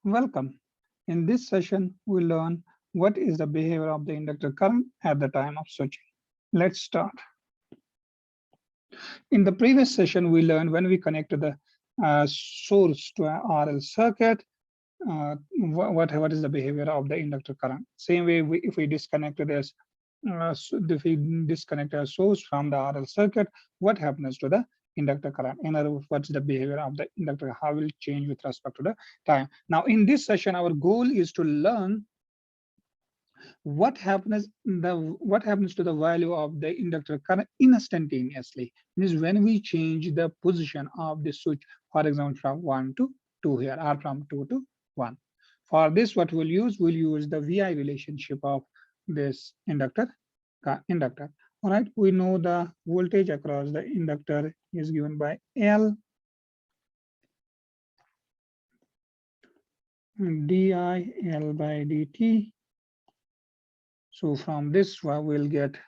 Welcome. In this session, we'll learn what is the behavior of the inductor current at the time of switching. Let's start. In the previous session, we learned when we connect to the source to an RL circuit, what is the behavior of the inductor current. Same way, if we disconnect this, if we disconnect a source from the RL circuit, what happens to the inductor current? In other words, what's the behavior of the inductor? How will it change with respect to the time? Now, in this session, our goal is to learn what happens to the value of the inductor current instantaneously. Means when we change the position of the switch, for example, from 1 to 2 here, or from 2 to 1. For this, what we'll use the VI relationship of this inductor. All right, we know the voltage across the inductor is given by L di L by dt. So from this, we'll get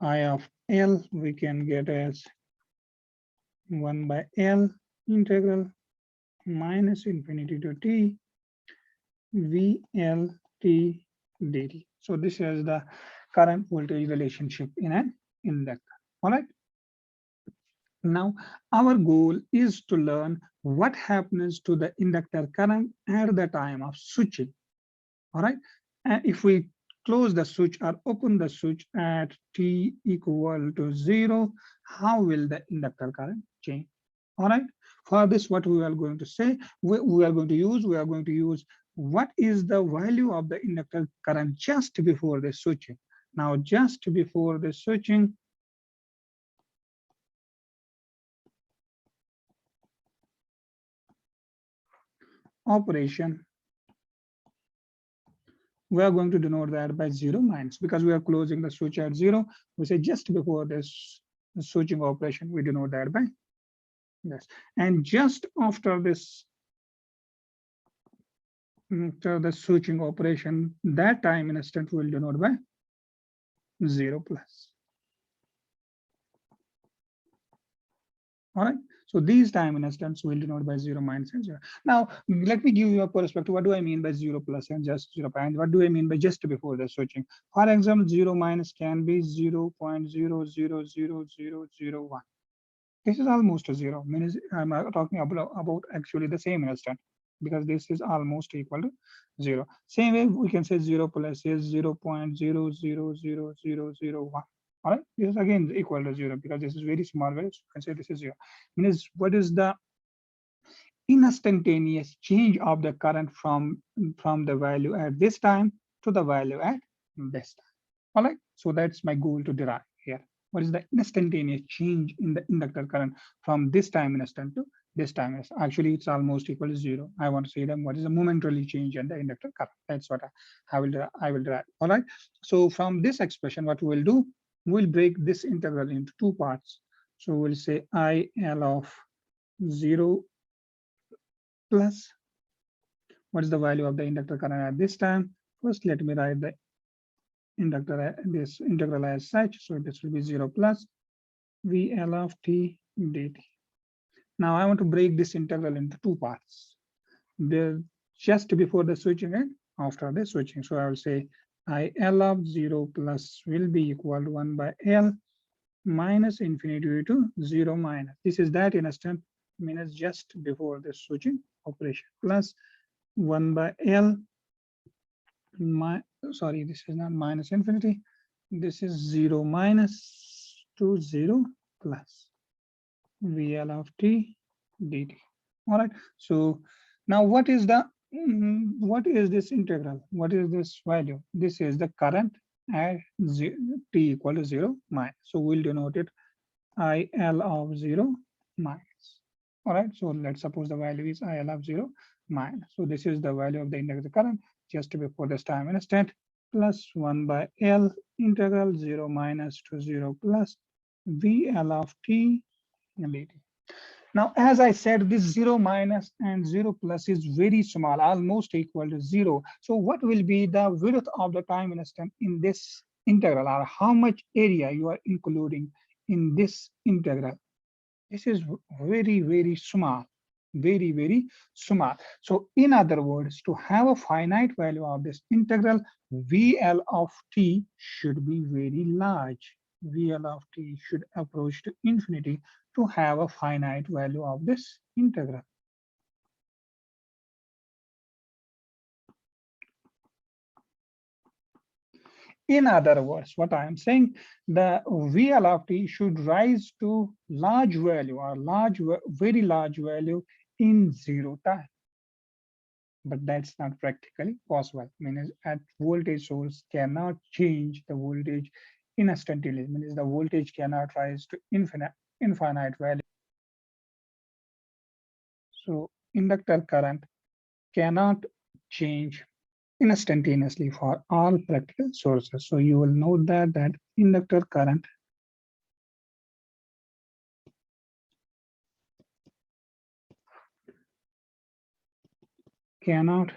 I of L, we can get as 1 by L integral minus infinity to t VL t dt. So this is the current voltage relationship in an inductor. All right. Now, our goal is to learn what happens to the inductor current at the time of switching. All right. And if we close the switch or open the switch at t equal to 0, how will the inductor current change? All right. For this, what we are going to say, we are going to use what is the value of the inductor current just before the switching. Now, just before the switching, operation, we are going to denote that by 0 minus, because we are closing the switch at 0. We say just before this switching operation, we denote that by this. And just after this, after the switching operation, that time instant will denote by 0 plus. All right. So these time instants will denote by 0 minus and 0. Now, let me give you a perspective. What do I mean by 0 plus and just 0 point? What do I mean by just before the switching? For example, 0 minus can be 0 0.000001. This is almost a 0. Means I'm talking about actually the same instant, because this is almost equal to 0. Same way, we can say 0 plus is 0 0.000001. All right, this is again equal to 0, because this is very small value. So you can say this is 0. Means what is the instantaneous change of the current from the value at this time to the value at this time? All right, so that's my goal to derive here. What is the instantaneous change in the inductor current from this time instant to this time instant? Actually, it's almost equal to 0. I want to say them what is the momentarily change in the inductor current. That's what I will derive. All right. So from this expression, what we'll do, we'll break this integral into two parts. So we'll say IL of 0 plus what is the value of the inductor current at this time. First, let me write the inductor, this integral as such. So this will be 0 plus VL of t dt. Now I want to break this integral into two parts. Just before the switching and after the switching. So I will say IL of 0 plus will be equal to 1 by L minus infinity to 0 minus. This is that instant, minus just before the switching operation, plus 1 by L. Sorry, this is not minus infinity. This is 0 minus to 0 plus VL of t dt. All right. So now what is this integral? What is this value? This is the current at t equal to 0 minus. So we'll denote it IL of 0 minus. All right. So let's suppose the value is IL of 0 minus. So this is the value of the inductor current just before this time instant, plus 1 by L integral 0 minus to 0 plus VL of t dt. Now, as I said, this 0 minus and 0 plus is very small, almost equal to 0. So what will be the width of the time instant in this integral, or how much area you are including in this integral? This is very, very small. very, very small. So in other words, to have a finite value of this integral, VL of t should be very large. VL of t should approach to infinity to have a finite value of this integral. In other words, what I am saying, the VL of t should rise to large value or very large value in 0 time. But that's not practically possible. Means at voltage source cannot change the voltage instantaneously. Means the voltage cannot rise to infinite value. So inductor current cannot change instantaneously for all practical sources. So you will note that inductor current cannot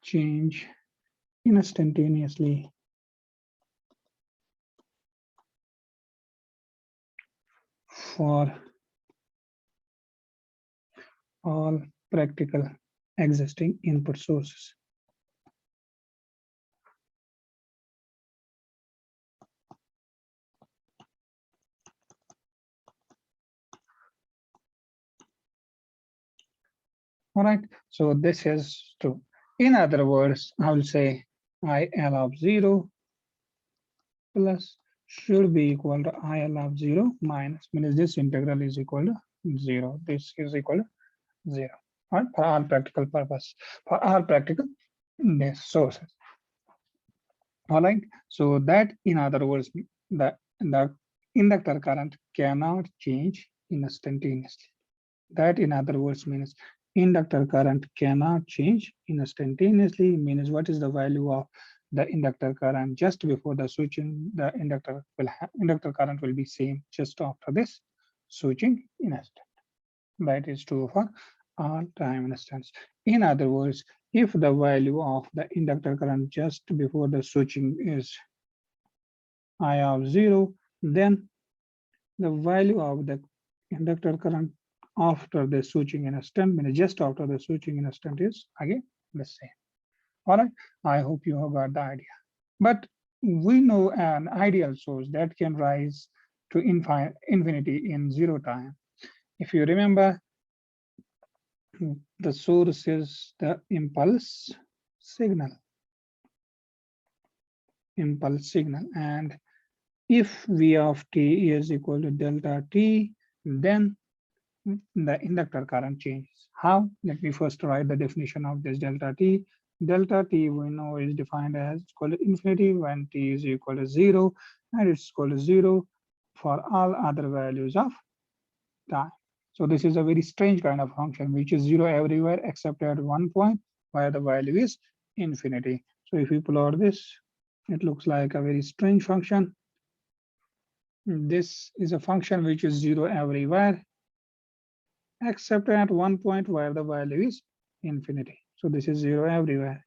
change instantaneously for all practical existing input sources. All right, so this is true. In other words, I will say IL of 0 plus should be equal to IL of 0 minus, means this integral is equal to 0. This is equal to 0. Right, for all practical purpose, for all practical sources. All right, so that in other words, the inductor current cannot change instantaneously. That in other words means inductor current cannot change instantaneously, means what is the value of the inductor current just before the switching, the inductor current will be same just after this switching instant. That is true for all time instants. In other words, if the value of the inductor current just before the switching is I of 0, then the value of the inductor current after the switching instant, means just after the switching instant, is again the same. All right, I hope you have got the idea. But we know an ideal source that can rise to infinity in 0 time. If you remember, the source is the impulse signal. And if V of t is equal to delta t, then the inductor current changes. How? Let me first write the definition of this delta t. Delta t we know is defined as equal to infinity when t is equal to 0, and it's equal to 0 for all other values of time. So this is a very strange kind of function which is 0 everywhere except at one point where the value is infinity. So if we plot this, it looks like a very strange function. This is a function which is 0 everywhere except at one point where the value is infinity. So this is 0 everywhere.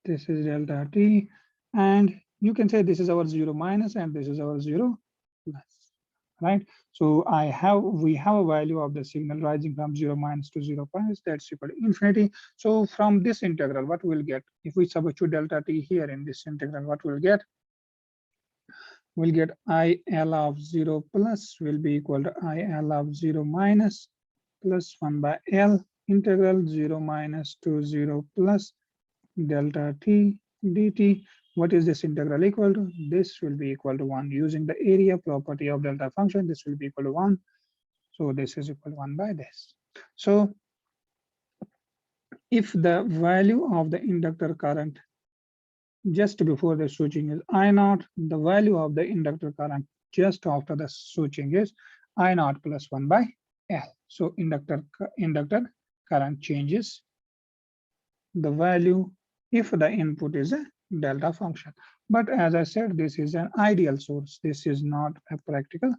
This is delta t, and you can say this is our 0 minus and this is our 0 plus, right? So we have a value of the signal rising from 0 minus to 0 plus, that's equal to infinity. So from this integral, what we'll get if we substitute delta t here in this integral, what we'll get? We'll get IL of 0 plus will be equal to IL of 0 minus plus 1 by L integral 0 minus to 0 plus delta t dt. What is this integral equal to? This will be equal to 1. Using the area property of delta function, this will be equal to 1. So this is equal to 1 by this. So if the value of the inductor current just before the switching is I naught, the value of the inductor current just after the switching is I naught plus 1 by L. So inductor current changes the value if the input is a delta function. But as I said, this is an ideal source. This is not a practical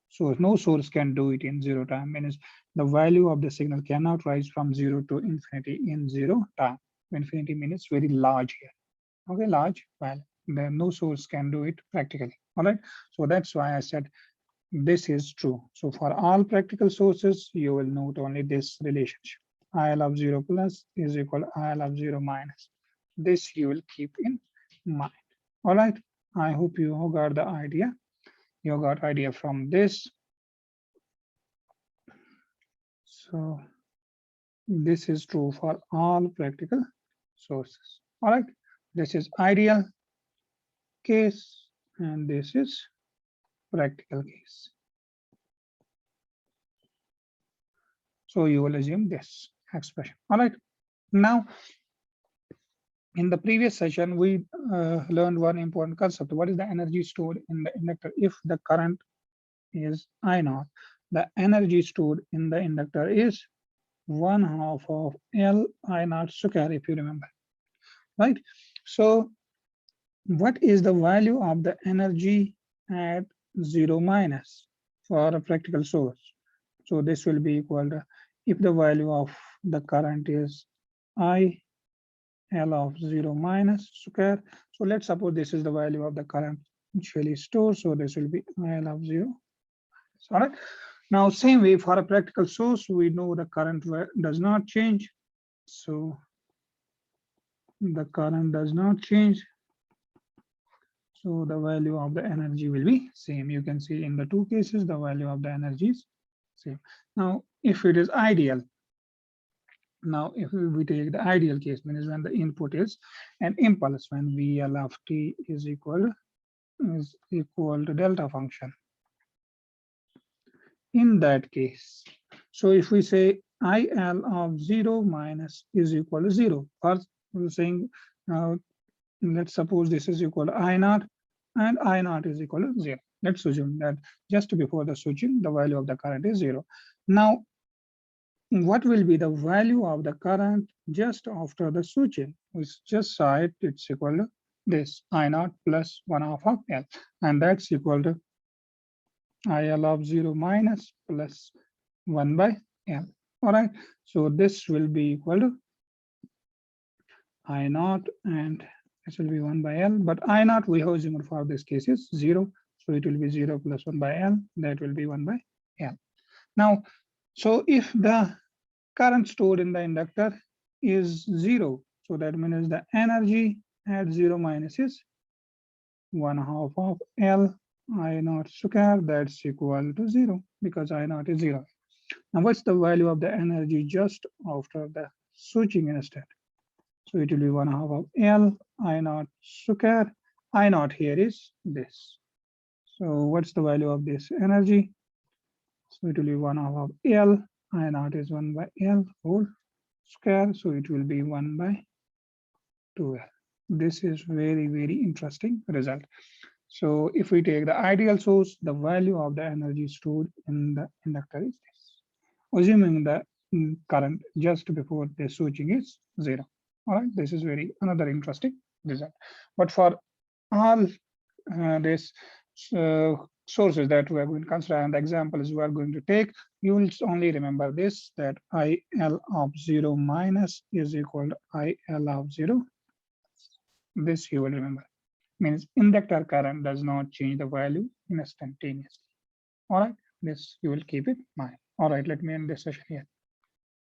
source. No source can do it in 0 time. Means the value of the signal cannot rise from 0 to infinity in 0 time. Infinity means very large here. Okay, large value. then no source can do it practically. All right. So that's why I said this is true. So for all practical sources, you will note only this relationship. IL of 0 plus is equal to IL of 0 minus. This you will keep in mind. All right. I hope you got the idea. You got idea from this. So this is true for all practical sources. All right. This is ideal case and this is practical case. So you will assume this expression. All right. Now, in the previous session, we learned one important concept. What is the energy stored in the inductor? If the current is I naught, the energy stored in the inductor is 1/2 of L I naught square, if you remember, right? So what is the value of the energy at 0 minus for a practical source? So this will be equal to, if the value of the current is I L of 0 minus square. So let's suppose this is the value of the current initially stored. So this will be IL of 0. All right. Now, same way for a practical source, we know the current does not change. So the current does not change. So the value of the energy will be same. You can see in the two cases, the value of the energy is same. Now, if it is ideal, now if we take the ideal case, means when the input is an impulse, when VL of t is equal to delta function. In that case, so if we say IL of 0 minus is equal to 0, first we're saying now let's suppose this is equal to I naught and I naught is equal to 0. Let's assume that just before the switching, the value of the current is 0. Now, what will be the value of the current just after the switching? We just saw it, it's equal to this I naught plus 1/2 of L, and that's equal to IL of 0 minus plus 1 by L. All right, so this will be equal to I naught and this will be 1 by L, but I naught we have assumed for this case is 0. So it will be 0 plus 1 by L, that will be 1 by L. Now, so if the current stored in the inductor is 0, so that means the energy at 0 minus is 1/2 of L I naught square, that's equal to 0 because I naught is 0. Now, what's the value of the energy just after the switching instant? So it will be 1/2 of L I naught square. I naught here is this. So what's the value of this energy? So it will be 1/2 of L I naught is 1 by L whole square. So it will be 1 by 2L. This is very, very interesting result. So if we take the ideal source, the value of the energy stored in the inductor is this, assuming the current just before the switching is 0. All right, this is another interesting result. But for all this sources that we are going to consider and the examples we are going to take, you will only remember this, that IL of 0 minus is equal to IL of 0. This you will remember. Means inductor current does not change the value instantaneously. All right, this you will keep it in mind. All right, let me end this session here.